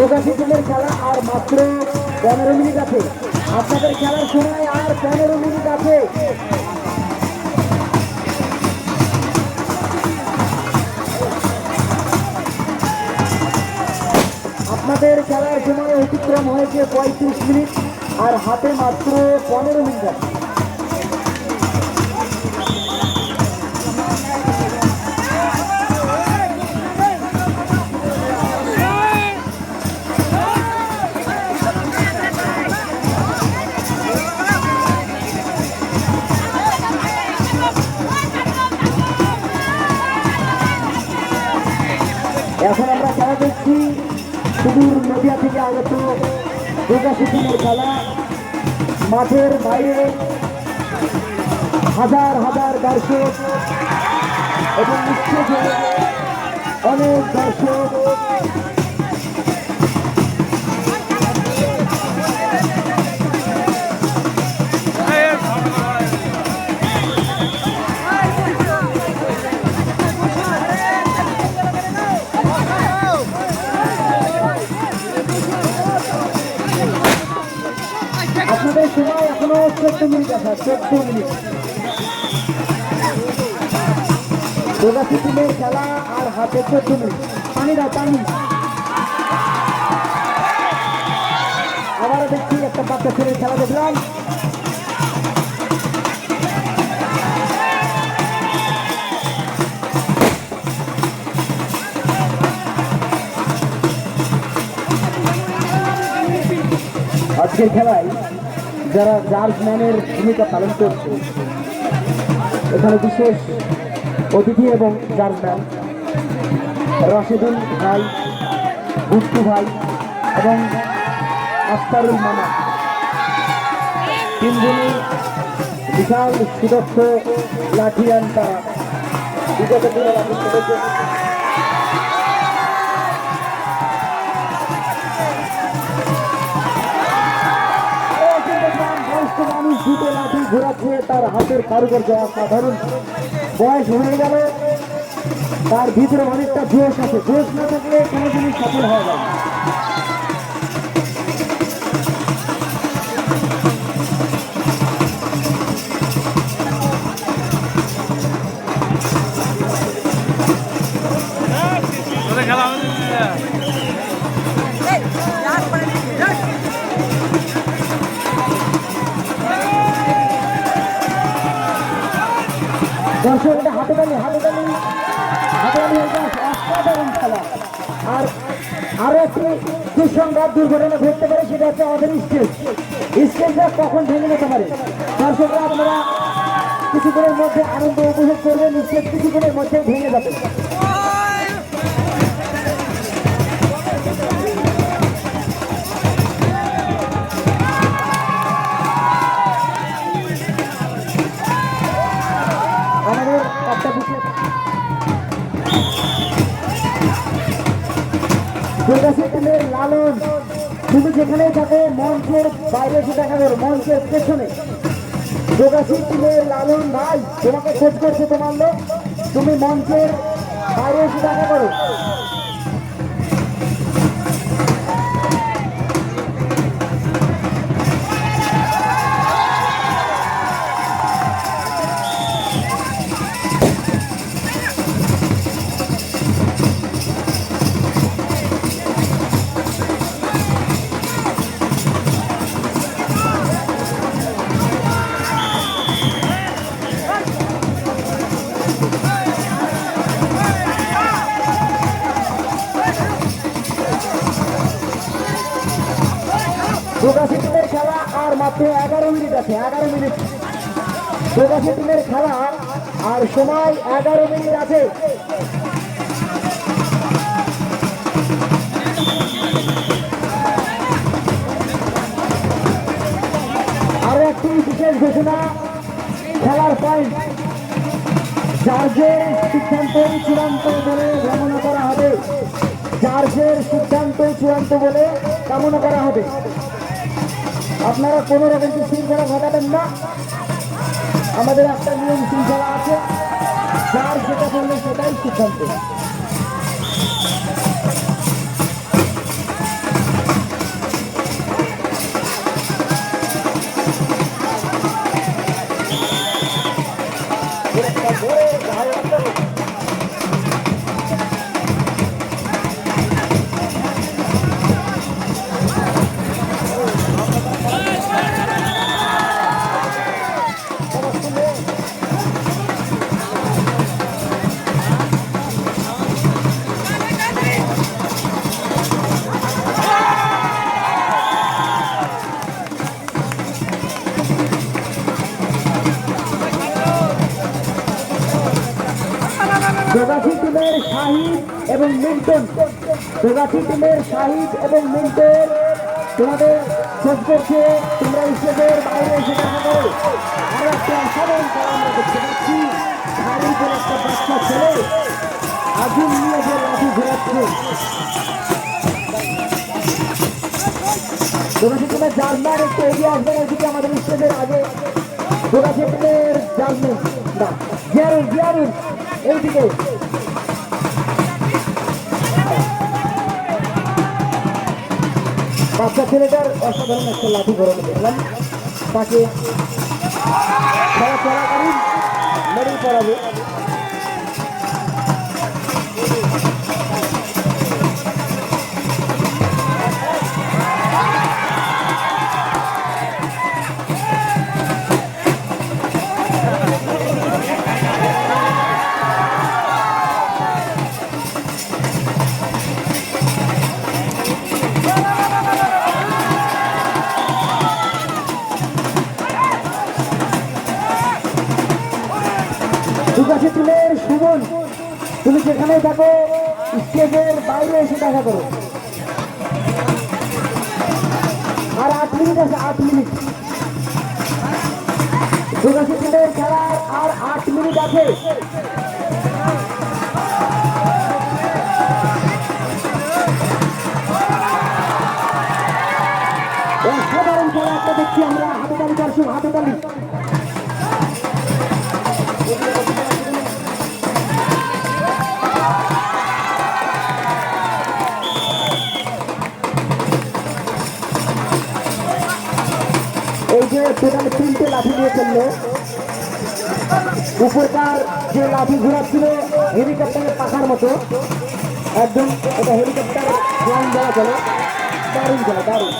প্রকাশী টিমের খেলা আর মাত্র 15 মিনিট আছে। আপনাদের খেলার সময় আর 15 মিনিট আছে। আপনাদের খেলার সময় অতিক্রম হয়েছে 35 মিনিট আর হাতে মাত্র 15 মিনিট আছে। এখন আমরা খেলা দেখছি সুদূর নদিয়া থেকে আগত প্রকাশী টিমের খেলা। মাঠের বাইরে হাজার হাজার দর্শক এবং অনেক দর্শক। আপনাদের সময় এখনো 14 মিনিট আছে, 14 মিনিট। প্রকাশী টিমের খেলা আর হাতে 14 মিনিট। পানি দাও, পানি। আবারও দেখছি একটা বাচ্চা ছেলের খেলা দেখলাম। আজকের খেলায় যারা জার্জম্যানের ভূমিকা পালন করছে, এখানে বিশেষ অতিথি এবং জার্জম্যান রাশেদুল ভাই, গুট্টু ভাই এবং আফতারুল মামা, তিনজনই বিশাল সুদক্ষ লাঠিয়ান। তারা বিগত দিনে লাঠি করেছে। মানুষ দুটো লাঠি ঘোরাচ্ছে, তার হাতের কারুকার্য অসাধারণ। বয়স হয়ে গেল, তার ভিতরে অনেকটা জোশ আছে। জোশ না থাকলে কোনো জিনিস সফল হয়ে যায়। দর্শক, এটা হাতে তালি, হাতে তালি, হাতে তালি। অসাধারণ খেলা। আর আরো একটি দুঃসংবাদ দুর্ঘটনা ঘটতে পারে, সেটা হচ্ছে আমাদের স্টেজ। স্টেজটা কখন ভেঙে যেতে পারে। দর্শকরা আপনারা কিছুক্ষণের মধ্যে আনন্দ উপভোগ করবেন। স্টেজ কিছুক্ষণের মধ্যে ভেঙে যাবে। আমাদের একটা বিষয়, প্রকাশী টিমের লালন, তুমি যেখানেই থাকো মঞ্চের বাইরে এসে দেখা করো, মঞ্চের পেছনে। প্রকাশী টিমের লালন ভাই, তোমাকে খোঁজ করছে তোমার লোক, তুমি মঞ্চের বাইরে এসে দেখা করো। প্রকাশী টিমের খেলা আর মাত্র 11 মিনিট আছে। 11 মিনিট প্রকাশী টিমের খেলা আর সময় 11 মিনিট আছে। আরো একটি বিশেষ ঘোষণা, খেলার পয়েন্ট জার্জের সিদ্ধান্ত চূড়ান্ত বলে গণনা করা হবে। জার্জের সিদ্ধান্ত চূড়ান্ত বলে কামনা করা হবে। আপনারা কোনো রকম শৃঙ্খলা ঘটাবেন না। আমাদের একটা নিয়ম শৃঙ্খলা আছে, যার যেটা করলে সেটাই সিদ্ধান্ত। প্রবাসী টিমের শাহিদ এবং মিল্টন, প্রবাসী টিমের শাহিদ এবং মিল্টন তোমাদের খোঁজ করছে, তোমরা স্টেজের বাইরে এসে দেখা করো। আরো একটা অসাধারণ খেলা আমরা দেখতে পাচ্ছি, শাড়ির উপর একটা বাচ্চা ছেলে আগুন নিয়ে যে লাঠি ঘোরাচ্ছে। প্রবাসী টিমের জার্মান একটু এগিয়ে আসবেন এদিকে আমাদের স্টেজের আগে। প্রবাসী টিমের জার্মান না জিয়ারুল, জিয়ারুল এইদিকে। বাচ্চা ছেলেটার অসাধারণ একটা লাঠি ঘোরানো দেখলাম, তাকে খেলা চলাকালীন মেডেল পড়াবে। প্রবাসী টিমের সুমন, তুমি যেখানে থাকো স্টেজের বাইরে এসে দেখা করো। আর 8 মিনিট আছে, 8 মিনিট। প্রবাসী টিমের খেলার আর 8 মিনিট আছে। অসাধারণ খেলা একটা দেখছি আমরা, হাতে তালি দর্শক, হাতে তালি। এই যে টোটাল 3টে লাঠি দিয়ে ফেললো, উপরকার যে লাঠি ঘোরাচ্ছিল হেলিকপ্টারের পাখার মতো, একদম এটা হেলিকপ্টার ফ্লাইং দেওয়া চলে। দারুণ খেলা, দারুণ।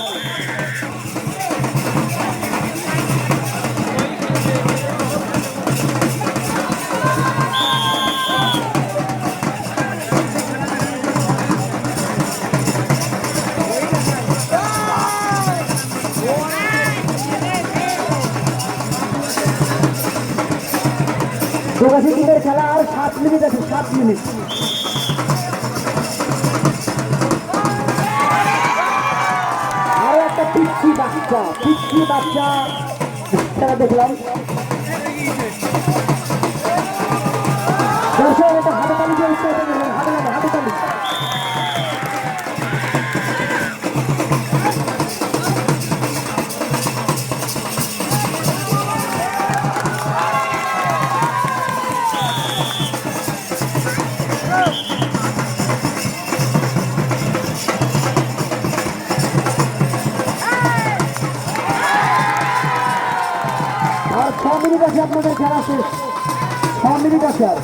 প্রবাসী টিমের খেলা আর 7 মিনিট আছে, 7 মিনিট। আরো একটা পিচ্ছি বাচ্চা, পিচ্ছি বাচ্চা খেলা দেখলাম। দর্শক এটা হাতে তালি দিয়ে উঠতে হবে, হাতে তালি, হাতে তালি। আর 6 মিনিট আছে আপনাদের খেলা শেষ, 6 মিনিট আছে আর।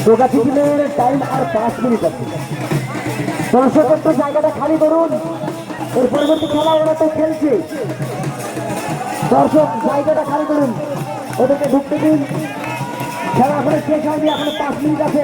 প্রবাসী টিমের টাইম আর 5 মিনিট আছে। দর্শক একটু জায়গাটা খালি করুন, এর পরবর্তী খেলা ওরা তো খেলছে। দর্শক জায়গাটা খালি করুন, ওদেরকে ঢুকতে দিন। খেলা এখনো শেষ হয়নি, এখনো 5 মিনিট আছে।